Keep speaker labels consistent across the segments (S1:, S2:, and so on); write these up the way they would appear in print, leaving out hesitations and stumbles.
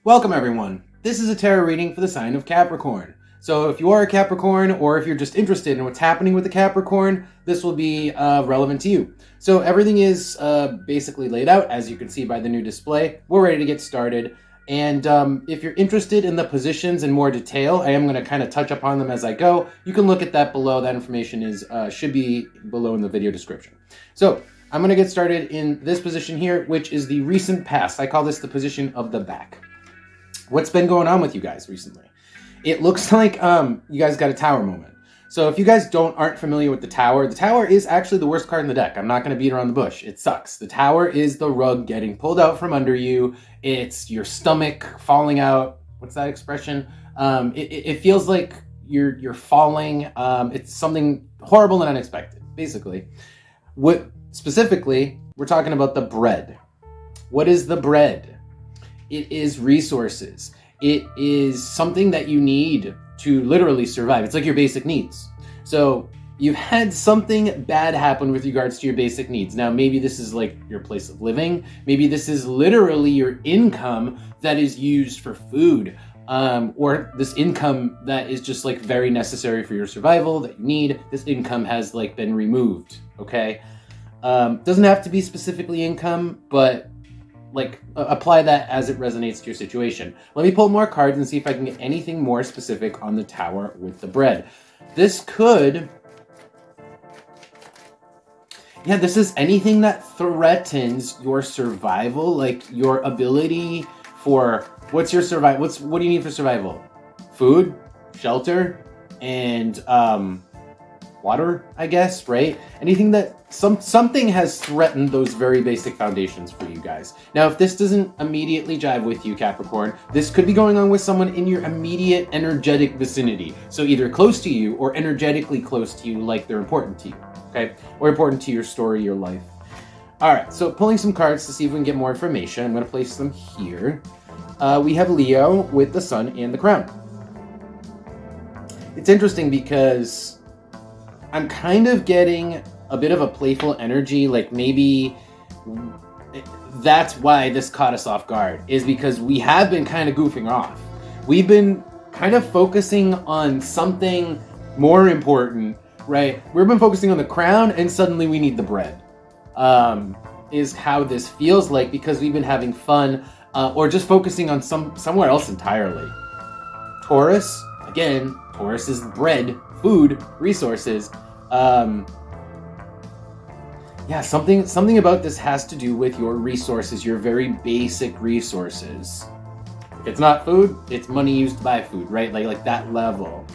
S1: Welcome everyone. This is a tarot reading for the sign of Capricorn. So if you are a Capricorn or if you're just interested in what's happening with the Capricorn, this will be relevant to you. So everything is basically laid out, as you can see by the new display. We're ready to get started. And if you're interested in the positions in more detail, I am going to kind of touch upon them as I go. You can look at that below. That information is should be below in the video description. So I'm going to get started in this position here, which is the recent past. I call this the position of the back. What's been going on with you guys recently? It looks like you guys got a tower moment. So if you guys aren't familiar with the tower is actually the worst card in the deck. I'm not going to beat around the bush. It sucks. The tower is the rug getting pulled out from under you. It's your stomach falling out. What's that expression? It feels like you're falling. It's something horrible and unexpected, basically. What specifically, we're talking about the bread. What is the bread? It is resources. It is something that you need to literally survive. It's like your basic needs. So you've had something bad happen with regards to your basic needs. Now, maybe this is like your place of living. Maybe this is literally your income that is used for food. Or this income that is just like very necessary for your survival that you need. This income has like been removed, okay? Doesn't have to be specifically income, but apply that as it resonates to your situation. Let me pull more cards and see if I can get anything more specific on the tower with the bread. This is anything that threatens your survival, like your ability for, what do you need for survival? Food, shelter, and water, I guess, right? Anything that something has threatened those very basic foundations for you guys. Now, if this doesn't immediately jive with you, Capricorn, this could be going on with someone in your immediate energetic vicinity. So either close to you or energetically close to you, like they're important to you, okay? Or important to your story, your life. All right, so pulling some cards to see if we can get more information. I'm gonna place them here. We have Leo with the Sun and the Crown. It's interesting because I'm kind of getting a bit of a playful energy, like maybe that's why this caught us off guard, is because we have been kind of goofing off. We've been kind of focusing on something more important, right? We've been focusing on the crown and suddenly we need the bread, is how this feels like, because we've been having fun or just focusing on somewhere else entirely. Taurus, again, Taurus is bread, food, resources. Yeah, something about this has to do with your resources, your very basic resources. If it's not food, it's money used to buy food, right? Like that level.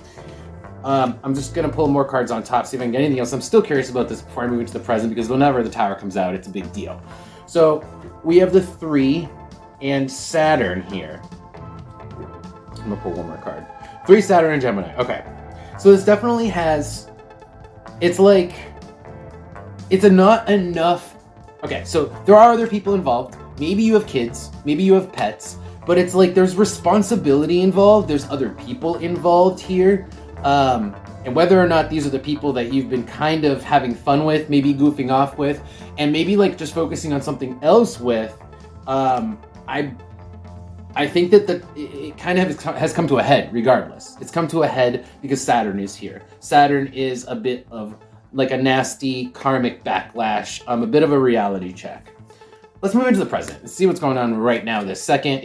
S1: I'm just gonna pull more cards on top, see if I can get anything else. I'm still curious about this before I move into the present, because whenever the tower comes out, it's a big deal. So we have the 3 and Saturn here. I'm gonna pull one more card. 3, Saturn, and Gemini. Okay, so this definitely has. It's like, it's not enough. Okay, so there are other people involved. Maybe you have kids, maybe you have pets, but it's like there's responsibility involved. There's other people involved here. And whether or not these are the people that you've been kind of having fun with, maybe goofing off with, and maybe like just focusing on something else with, I think that it kind of has come to a head regardless. It's come to a head because Saturn is here. Saturn is a bit of like a nasty karmic backlash, a bit of a reality check. Let's move into the present and see what's going on right now this second.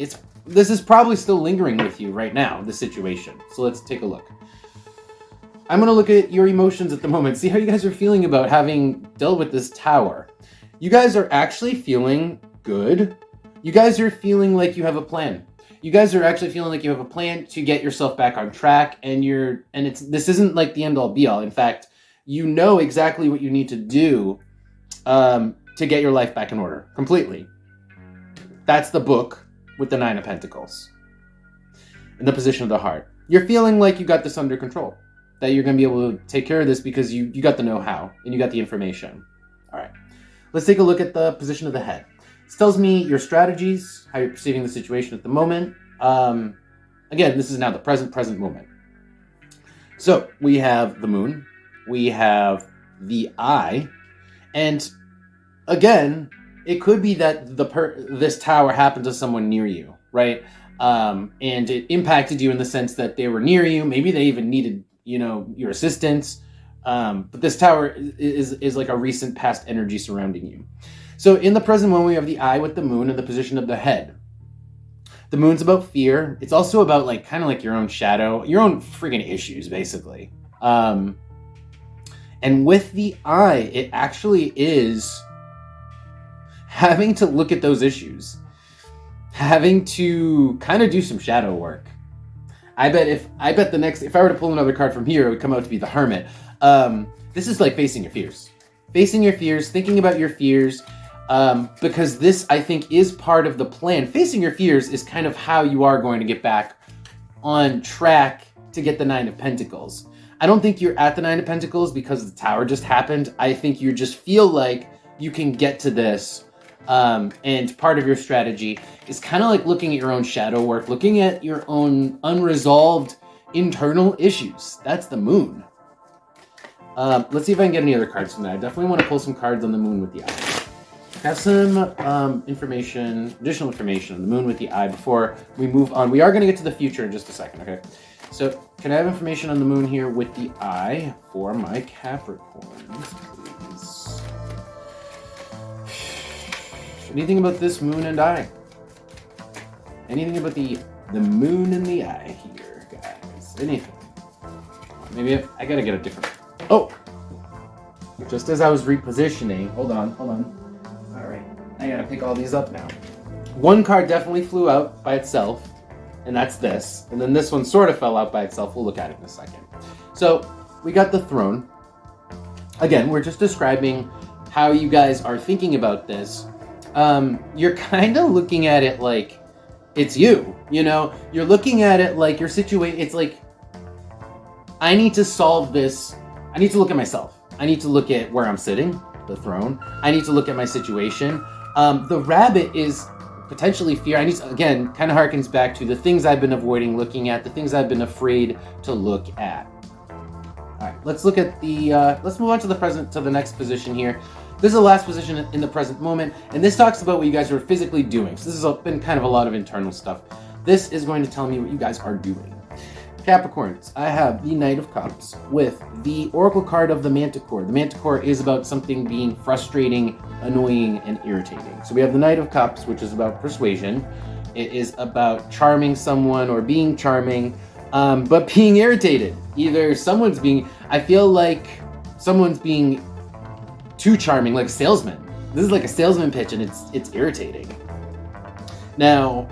S1: This is probably still lingering with you right now, the situation. So let's take a look. I'm going to look at your emotions at the moment, see how you guys are feeling about having dealt with this tower. You guys are actually feeling good. You guys are feeling like you have a plan. You guys are actually feeling like you have a plan to get yourself back on track, and this isn't like the end all be all. In fact, you know exactly what you need to do to get your life back in order completely. That's the book with the 9 of Pentacles in the position of the heart. You're feeling like you got this under control, that you're going to be able to take care of this because you got the know-how and you got the information. All right, let's take a look at the position of the head. This tells me your strategies, how you're perceiving the situation at the moment. Again, this is now the present moment. So we have the moon, we have the eye, and again, it could be that this tower happened to someone near you, right? And it impacted you in the sense that they were near you. Maybe they even needed, your assistance. But this tower is like a recent past energy surrounding you. So in the present moment, we have the eye with the moon and the position of the head. The moon's about fear. It's also about like kind of like your own shadow, your own freaking issues, basically. And with the eye, it actually is having to look at those issues, having to kind of do some shadow work. I bet if I were to pull another card from here, it would come out to be the Hermit. This is like facing your fears, thinking about your fears. Because this, I think, is part of the plan. Facing your fears is kind of how you are going to get back on track to get the Nine of Pentacles. I don't think you're at the Nine of Pentacles because the Tower just happened. I think you just feel like you can get to this. And part of your strategy is kind of like looking at your own shadow work, looking at your own unresolved internal issues. That's the Moon. Let's see if I can get any other cards from that. I definitely want to pull some cards on the Moon with the Eye. Have some additional information on the Moon with the Eye before we move on. We are going to get to the future in just a second, okay? So, can I have information on the Moon here with the Eye for my Capricorns, please? Anything about this Moon and Eye? Anything about the Moon and the Eye here, guys? Anything? Maybe I gotta get a different... Oh! Just as I was repositioning... Hold on. Alright, I gotta pick all these up now. One card definitely flew out by itself, and that's this. And then this one sort of fell out by itself. We'll look at it in a second. So, we got the Throne. Again, we're just describing how you guys are thinking about this. You're kind of looking at it like it's you, You're looking at it like your situation. It's like, I need to solve this. I need to look at myself. I need to look at where I'm sitting, the Throne. I need to look at my situation. The Rabbit is potentially fear. Again, kind of harkens back to the things I've been avoiding looking at, the things I've been afraid to look at. All right, let's look at let's move on to the next position here. This is the last position in the present moment, and this talks about what you guys are physically doing. So this has been kind of a lot of internal stuff. This is going to tell me what you guys are doing. Capricorns, I have the Knight of Cups with the Oracle card of the Manticore. The Manticore is about something being frustrating, annoying, and irritating. So we have the Knight of Cups, which is about persuasion. It is about charming someone or being charming, but being irritated. I feel like someone's being too charming, like a salesman. This is like a salesman pitch, and it's irritating. Now,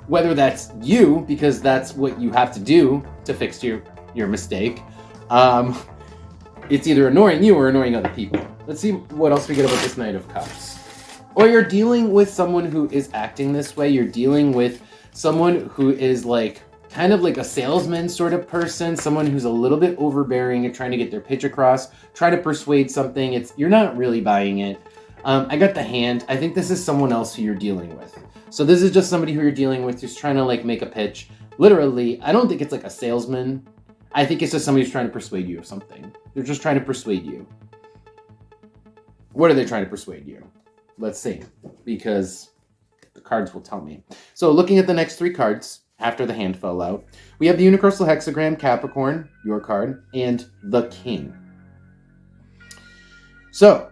S1: whether that's you, because that's what you have to do to fix your mistake, it's either annoying you or annoying other people. Let's see what else we get about this Knight of Cups. Or you're dealing with someone who is acting this way. You're dealing with someone who is like kind of like a salesman sort of person, someone who's a little bit overbearing and trying to get their pitch across, try to persuade something. You're not really buying it. I got the Hand. I think this is someone else who you're dealing with. So this is just somebody who you're dealing with who's trying to like make a pitch. Literally, I don't think it's like a salesman. I think it's just somebody who's trying to persuade you of something. They're just trying to persuade you. What are they trying to persuade you? Let's see, because the cards will tell me. So looking at the next three cards after the Hand fell out, we have the Universal Hexagram, Capricorn, your card, and the King. So,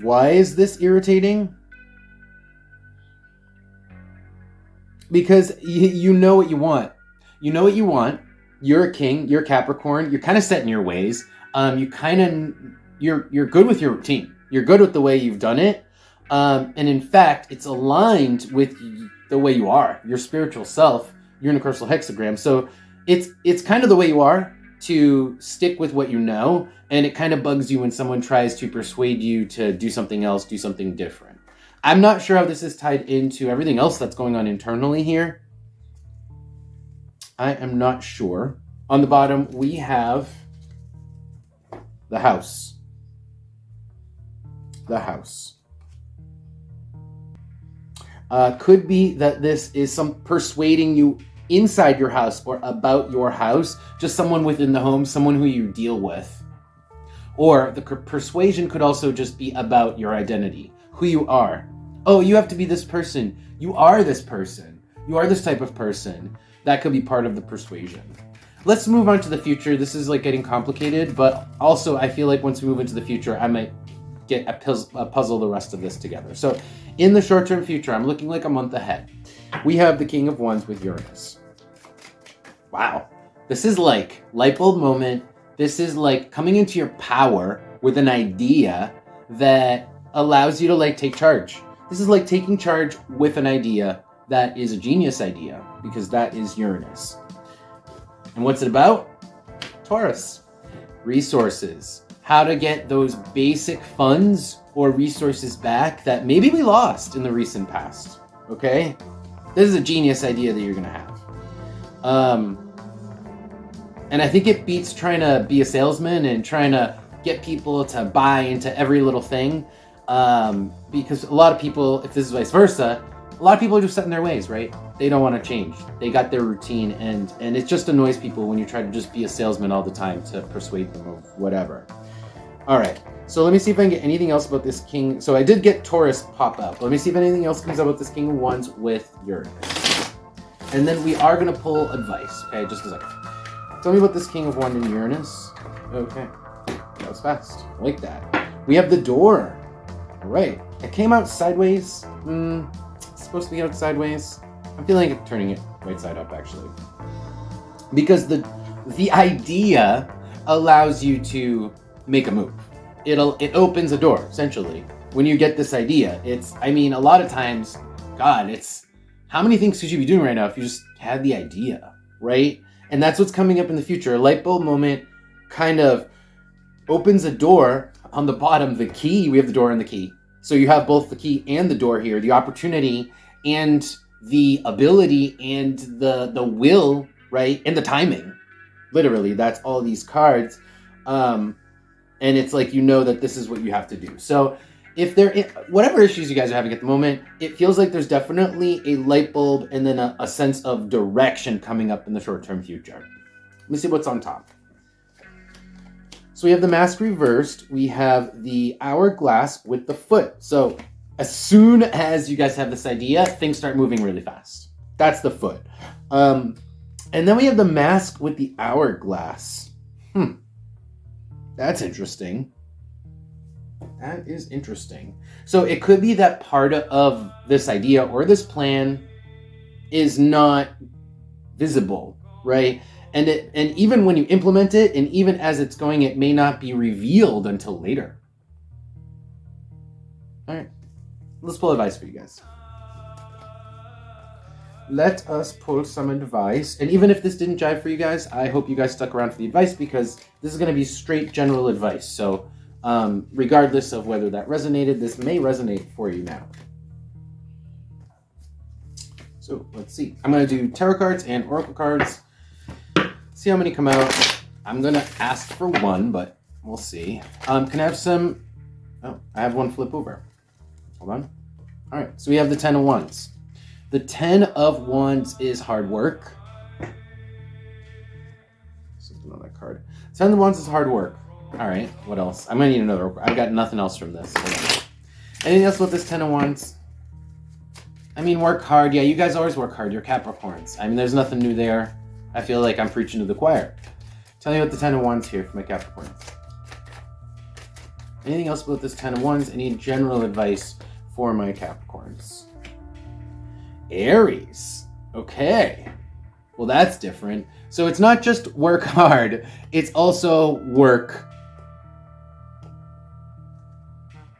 S1: why is this irritating? Because you know what you want. You know what you want. You're a king. You're Capricorn. You're kind of set in your ways. You're good with your routine. You're good with the way you've done it. And in fact, it's aligned with the way you are, your spiritual self, your universal hexagram. So it's kind of the way you are to stick with what you know. And it kind of bugs you when someone tries to persuade you to do something else, do something different. I'm not sure how this is tied into everything else that's going on internally here. I am not sure. On the bottom, we have the House. The House. Could be that this is some persuading you inside your house or about your house, just someone within the home, someone who you deal with. Or the persuasion could also just be about your identity, who you are. Oh, you have to be this person. You are this person. You are this type of person that could be part of the persuasion. Let's move on to the future. This is like getting complicated, but also I feel like once we move into the future, I might get a puzzle the rest of this together. So in the short-term future, I'm looking like a month ahead. We have the King of Wands with Uranus. Wow. This is like light bulb moment. This is like coming into your power with an idea that allows you to like take charge. This is like taking charge with an idea that is a genius idea, because that is Uranus. And what's it about? Taurus. Resources. How to get those basic funds or resources back that maybe we lost in the recent past. Okay? This is a genius idea that you're going to have. And I think it beats trying to be a salesman and trying to get people to buy into every little thing. Because a lot of people, if this is vice versa, a lot of people are just set in their ways, right? They don't want to change. They got their routine, and it just annoys people when you try to just be a salesman all the time to persuade them of whatever. All right, so let me see if I can get anything else about this King. So I did get Taurus pop up. Let me see if anything else comes up about this King of Wands with Uranus. And then we are going to pull advice. Okay, just a second. Tell me about this King of Wands and Uranus. Okay, that was fast. I like that. We have the door. All right, it came out sideways. It's supposed to be out sideways. I'm feeling like turning it right side up, actually. Because the idea allows you to make a move. It opens a door, essentially. When you get this idea, a lot of times, God, it's how many things could you be doing right now if you just had the idea, right? And that's what's coming up in the future. A light bulb moment kind of opens a door. On the bottom, the key, we have the door and the key. So you have both the key and the door here, the opportunity and the ability and the will, right? And the timing. Literally, that's all these cards. And it's like, you know that this is what you have to do. So if whatever issues you guys are having at the moment, it feels like there's definitely a light bulb and then a sense of direction coming up in the short-term future. Let me see what's on top. So we have the Mask reversed. We have the Hourglass with the Foot. So as soon as you guys have this idea, things start moving really fast. That's the Foot. And then we have the Mask with the Hourglass. That's interesting. That is interesting. So it could be that part of this idea or this plan is not visible, right? And even when you implement it, and even as it's going, it may not be revealed until later. All right, let's pull advice for you guys. Let us pull some advice. And even if this didn't jive for you guys, I hope you guys stuck around for the advice, because this is going to be straight general advice. So regardless of whether that resonated, this may resonate for you now. So let's see. I'm going to do tarot cards and oracle cards. See how many come out. I'm going to ask for one, but we'll see. Can I have some... Oh, I have one flip over. Hold on. All right, so we have the 10 of Wands. The 10 of Wands is hard work. Something on that card. 10 of Wands is hard work. All right, what else? I'm going to need another. I've got nothing else from this. Hold on. Anything else with this 10 of Wands? I mean, work hard. Yeah, you guys always work hard. You're Capricorns. I mean, there's nothing new there. I feel like I'm preaching to the choir. Tell me about the 10 of Wands here for my Capricorns. Anything else about this 10 of Wands? Any general advice for my Capricorns? Aries. Okay. Well, that's different. So it's not just work hard. It's also work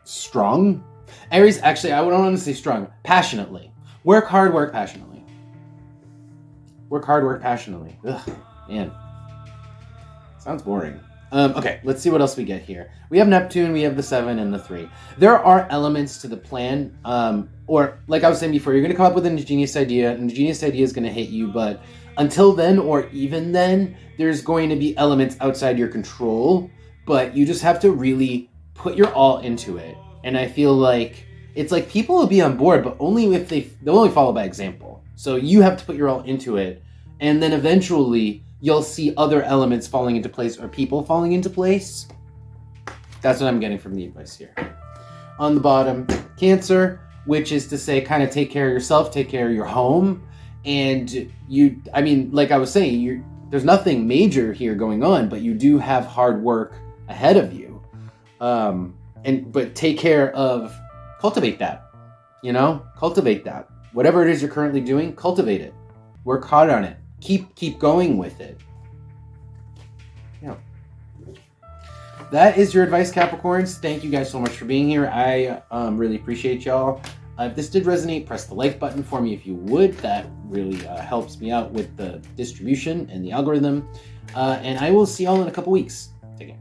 S1: strong. Aries, actually, I don't want to say strong. Passionately. Work hard, work passionately. Work hard, work passionately. Ugh, man. Sounds boring. Okay, let's see what else we get here. We have Neptune, we have the 7 and the 3. There are elements to the plan, or like I was saying before, you're going to come up with an ingenious idea, and the ingenious idea is going to hit you, but until then, or even then, there's going to be elements outside your control, but you just have to really put your all into it. And I feel like it's like people will be on board, but only if they'll only follow by example. So you have to put your all into it, and then eventually you'll see other elements falling into place or people falling into place. That's what I'm getting from the advice here. On the bottom, Cancer, which is to say kind of take care of yourself, take care of your home, And I mean, like I was saying, there's nothing major here going on, but you do have hard work ahead of you. But take care of, cultivate that, cultivate that. Whatever it is you're currently doing, cultivate it. Work hard on it. Keep going with it. Yeah. That is your advice, Capricorns. Thank you guys so much for being here. I really appreciate y'all. If this did resonate, press the like button for me if you would. That really helps me out with the distribution and the algorithm. And I will see y'all in a couple weeks. Take care.